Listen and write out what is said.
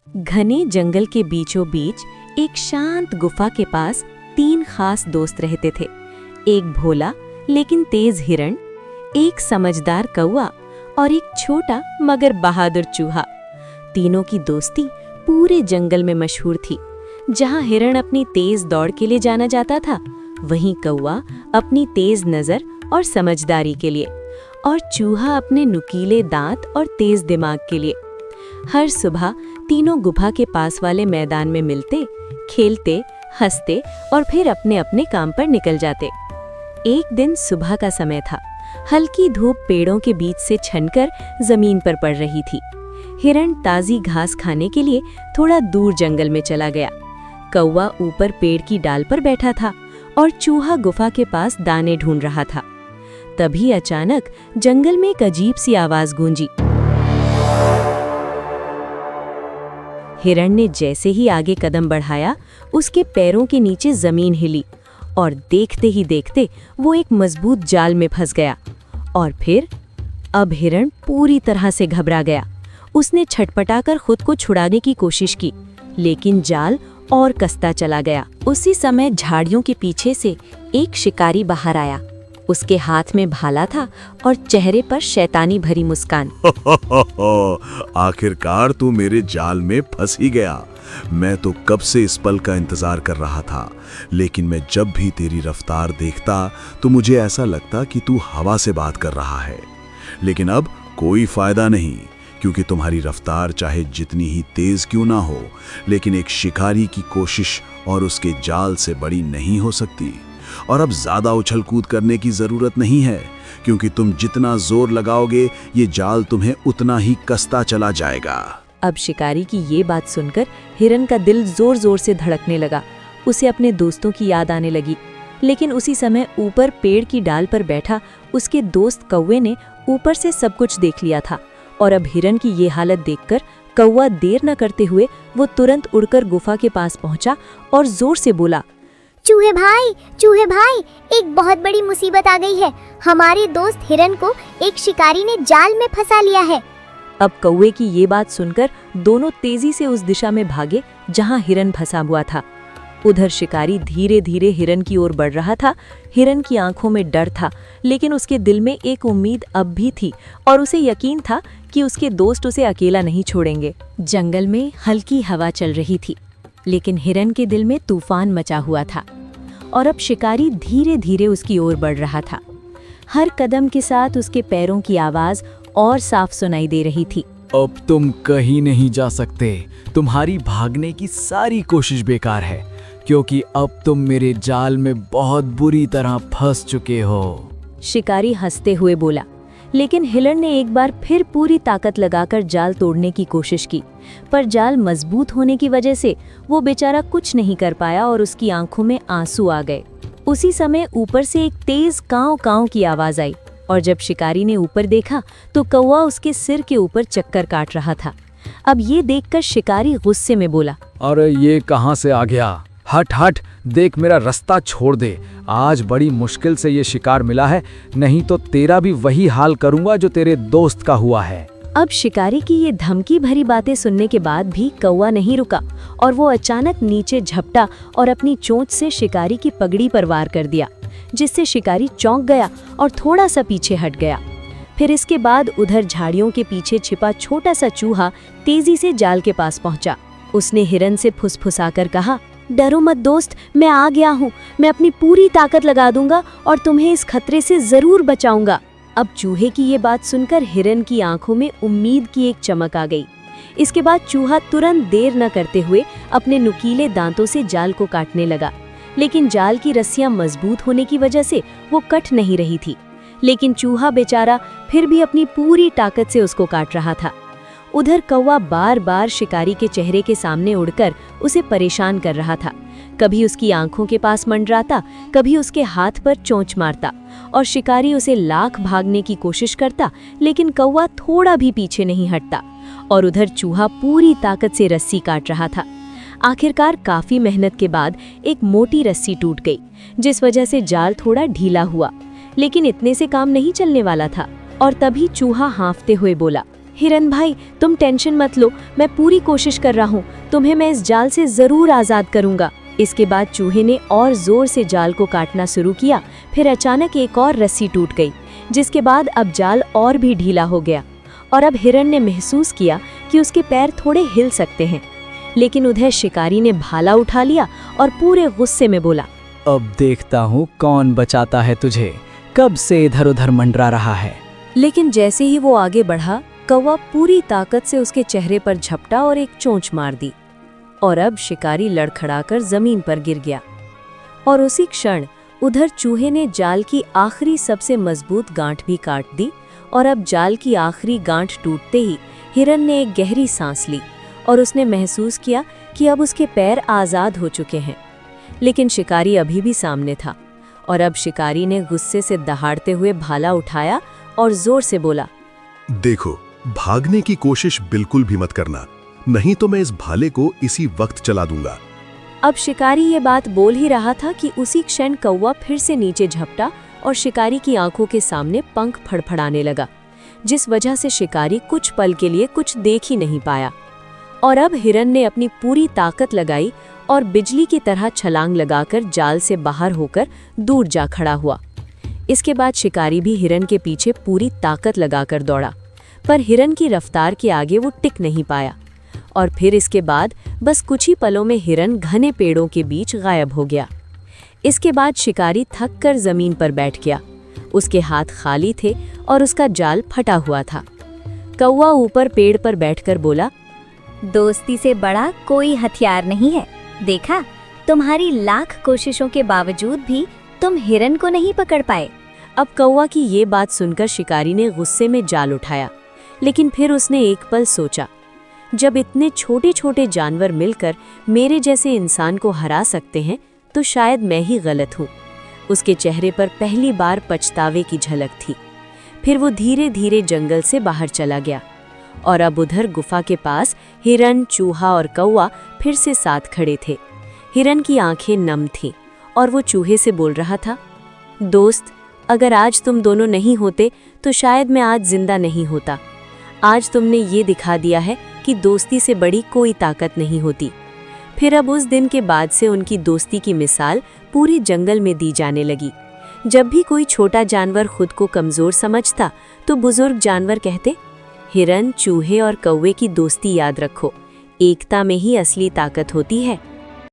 घने जंगल के बीचों बीच एक शांत गुफा के पास 3 खास दोस्त रहते थे। एक भोला लेकिन तेज हिरण, एक समझदार कौवा और एक छोटा मगर बहादुर चूहा। तीनों की दोस्ती पूरे जंगल में मशहूर थी। जहां हिरण अपनी तेज दौड़ के लिए जाना जाता था, वहीं कौवा अपनी तेज नजर और समझदारी के लिए, और चूहा अपने नुकीले दांत और तेज दिमाग के लिए। हर सुबह तीनों गुफा के पास वाले मैदान में मिलते, खेलते, हंसते और फिर अपने अपने काम पर निकल जाते। एक दिन सुबह का समय था। हल्की धूप पेड़ों के बीच से छनकर जमीन पर पड़ रही थी। हिरण ताजी घास खाने के लिए थोड़ा दूर जंगल में चला गया। कौवा ऊपर पेड़ की डाल पर बैठा था और चूहा गुफा के पास दाने ढूंढ रहा था। तभी अचानक जंगल में एक अजीब सी आवाज गूंजी। हिरण ने जैसे ही आगे कदम बढ़ाया, उसके पैरों के नीचे जमीन हिली और देखते ही देखते वो एक मजबूत जाल में फंस गया। और फिर अब हिरण पूरी तरह से घबरा गया। उसने छटपटाकर खुद को छुड़ाने की कोशिश की, लेकिन जाल और कसता चला गया। उसी समय झाड़ियों के पीछे से एक शिकारी बाहर आया। उसके हाथ में भाला था और चेहरे पर शैतानी भरी मुस्कान। आखिरकार तू मेरे जाल में फंस ही गया। मैं तो कब से इस पल का इंतजार कर रहा था, लेकिन मैं जब भी तेरी रफ्तार देखता तो मुझे ऐसा लगता कि तू हवा से बात कर रहा है। लेकिन अब कोई फायदा नहीं, क्योंकि तुम्हारी रफ्तार चाहे जितनी ही तेज क्यों ना हो, लेकिन एक शिकारी की कोशिश और उसके जाल से बड़ी नहीं हो सकती। और अब ज्यादा उछल कूद करने की जरूरत नहीं है, क्योंकि तुम जितना जोर लगाओगे ये जाल तुम्हें उतना ही कसता चला जाएगा। अब शिकारी की ये बात सुनकर हिरण का दिल जोर जोर से धड़कने लगा। उसे अपने दोस्तों की याद आने लगी। लेकिन उसी समय ऊपर पेड़ की डाल पर बैठा उसके दोस्त कौवे ने ऊपर से सब कुछ देख लिया था। और अब हिरण की ये हालत देखकर कौवा देर न करते हुए वो तुरंत उड़कर गुफा के पास पहुंचा और जोर से बोला, चूहे भाई, एक बहुत बड़ी मुसीबत आ गई है। हमारे दोस्त हिरण को एक शिकारी ने जाल में फंसा लिया है। अब कौवे की ये बात सुनकर दोनों तेजी से उस दिशा में भागे जहां हिरण फंसा हुआ था। उधर शिकारी धीरे धीरे हिरण की ओर बढ़ रहा था। हिरण की आंखों में डर था, लेकिन उसके दिल में एक उम्मीद अब भी थी और उसे यकीन था कि उसके दोस्त उसे अकेला नहीं छोड़ेंगे। जंगल में हल्की हवा चल रही थी, लेकिन हिरण के दिल में तूफान मचा हुआ था और अब शिकारी धीरे धीरे उसकी ओर बढ़ रहा था। हर कदम के साथ उसके पैरों की आवाज और साफ सुनाई दे रही थी। अब तुम कहीं नहीं जा सकते। तुम्हारी भागने की सारी कोशिश बेकार है, क्योंकि अब तुम मेरे जाल में बहुत बुरी तरह फंस चुके हो। शिकारी हंसते हुए बोला, लेकिन हिरण ने एक बार फिर पूरी ताकत लगाकर जाल तोड़ने की कोशिश की, पर जाल मजबूत होने की वजह से वो बेचारा कुछ नहीं कर पाया और उसकी आंखों में आंसू आ गए। उसी समय ऊपर से एक तेज कांव कांव की आवाज आई और जब शिकारी ने ऊपर देखा तो कौवा उसके सिर के ऊपर चक्कर काट रहा था। अब ये देखकर शिकारी गुस्से में बोला, अरे ये कहाँ से आ गया? हट हट, देख मेरा रास्ता छोड़ दे। आज बड़ी मुश्किल से ये शिकार मिला है, नहीं तो तेरा भी वही हाल करूंगा जो तेरे दोस्त का हुआ है। अब शिकारी की ये धमकी भरी बातें सुनने के बाद भी कौवा नहीं रुका और वो अचानक नीचे झपटा और अपनी चोंच से शिकारी की पगड़ी पर वार कर दिया, जिससे शिकारी चौंक गया और थोड़ा सा पीछे हट गया। फिर इसके बाद उधर झाड़ियों के पीछे छिपा छोटा सा चूहा तेजी से जाल के पास पहुंचा। उसने हिरण से फुसफुसाकर कहा, डरो मत दोस्त, मैं आ गया हूँ। मैं अपनी पूरी ताकत लगा दूंगा और तुम्हें इस खतरे से जरूर बचाऊंगा। अब चूहे की ये बात सुनकर हिरण की आंखों में उम्मीद की एक चमक आ गई। इसके बाद चूहा तुरंत देर न करते हुए अपने नुकीले दांतों से जाल को काटने लगा, लेकिन जाल की रस्सियां मजबूत होने की वजह से वो कट नहीं रही थी। लेकिन चूहा बेचारा फिर भी अपनी पूरी ताकत से उसको काट रहा था। उधर कौवा बार बार शिकारी के चेहरे के सामने उड़कर उसे परेशान कर रहा था। कभी उसकी आंखों के पास मंडराता, कभी उसके हाथ पर चोंच मारता और शिकारी उसे लाख भागने की कोशिश करता, लेकिन कौवा थोड़ा भी पीछे नहीं हटता और उधर चूहा पूरी ताकत से रस्सी काट रहा था। आखिरकार काफी मेहनत के बाद एक मोटी रस्सी टूट गई, जिस वजह से जाल थोड़ा ढीला हुआ। लेकिन इतने से काम नहीं चलने वाला था और तभी चूहा हाँफते हुए बोला, हिरन भाई, तुम टेंशन मत लो, मैं पूरी कोशिश कर रहा हूँ, तुम्हें मैं इस जाल से जरूर आजाद करूंगा। इसके बाद चूहे ने और जोर से जाल को काटना शुरू किया। फिर अचानक एक और रस्सी टूट गई, जिसके बाद अब जाल और भी ढीला हो गया और अब हिरन ने महसूस किया कि उसके पैर थोड़े हिल सकते हैं। लेकिन उधर शिकारी ने भाला उठा लिया और पूरे गुस्से में बोला, अब देखता हूँ कौन बचाता है तुझे, कब से इधर उधर मंडरा रहा है। लेकिन जैसे ही वो आगे बढ़ा, कौवा पूरी ताकत से उसके चेहरे पर झपटा और एक चोंच मार दी और अब शिकारी लड़खड़ाकर जमीन पर गिर गया। और उसी क्षण उधर चूहे ने जाल की आखिरी सबसे मजबूत गांठ भी काट दी और अब जाल की आखिरी गांठ टूटते ही हिरन ने एक गहरी सांस ली और उसने महसूस किया कि अब उसके पैर आजाद हो चुके हैं। लेकिन शिकारी अभी भी सामने था और अब शिकारी ने गुस्से से दहाड़ते हुए भाला उठाया और जोर से बोला, देखो, भागने की कोशिश बिल्कुल भी मत करना, नहीं तो मैं इस भाले को इसी वक्त चला दूंगा। अब शिकारी ये बात बोल ही रहा था कि उसी क्षण कौवा फिर से नीचे झपटा और शिकारी की आंखों के सामने पंख फड़फड़ाने लगा, जिस वजह से शिकारी कुछ पल के लिए कुछ देख ही नहीं पाया। और अब हिरन ने अपनी पूरी ताकत लगाई और बिजली की तरह छलांग लगाकर जाल से बाहर होकर दूर जा खड़ा हुआ। इसके बाद शिकारी भी हिरन के पीछे पूरी ताकत लगाकर दौड़ा, पर हिरन की रफ्तार के आगे वो टिक नहीं पाया और फिर इसके बाद बस कुछ ही पलों में हिरन घने पेड़ों के बीच गायब हो गया। इसके बाद शिकारी थक कर जमीन पर बैठ गया। उसके हाथ खाली थे और उसका जाल फटा हुआ था। कौवा ऊपर पेड़ पर बैठकर बोला, दोस्ती से बड़ा कोई हथियार नहीं है। देखा, तुम्हारी लाख कोशिशों के बावजूद भी तुम हिरन को नहीं पकड़ पाए। अब कौवा की ये बात सुनकर शिकारी ने गुस्से में जाल उठाया, लेकिन फिर उसने एक पल सोचा, जब इतने छोटे छोटे जानवर मिलकर मेरे जैसे इंसान को हरा सकते हैं तो शायद मैं ही गलत हूँ। उसके चेहरे पर पहली बार पछतावे की झलक थी। फिर वो धीरे धीरे जंगल से बाहर चला गया और अब उधर गुफा के पास हिरन, चूहा और कौवा फिर से साथ खड़े थे। हिरन की आंखें नम थीं और वो चूहे से बोल रहा था, दोस्त, अगर आज तुम दोनों नहीं होते तो शायद मैं आज जिंदा नहीं होता। आज तुमने ये दिखा दिया है कि दोस्ती से बड़ी कोई ताकत नहीं होती। फिर अब उस दिन के बाद से उनकी दोस्ती की मिसाल पूरे जंगल में दी जाने लगी। जब भी कोई छोटा जानवर खुद को कमज़ोर समझता तो बुजुर्ग जानवर कहते, हिरन, चूहे और कौवे की दोस्ती याद रखो, एकता में ही असली ताकत होती है।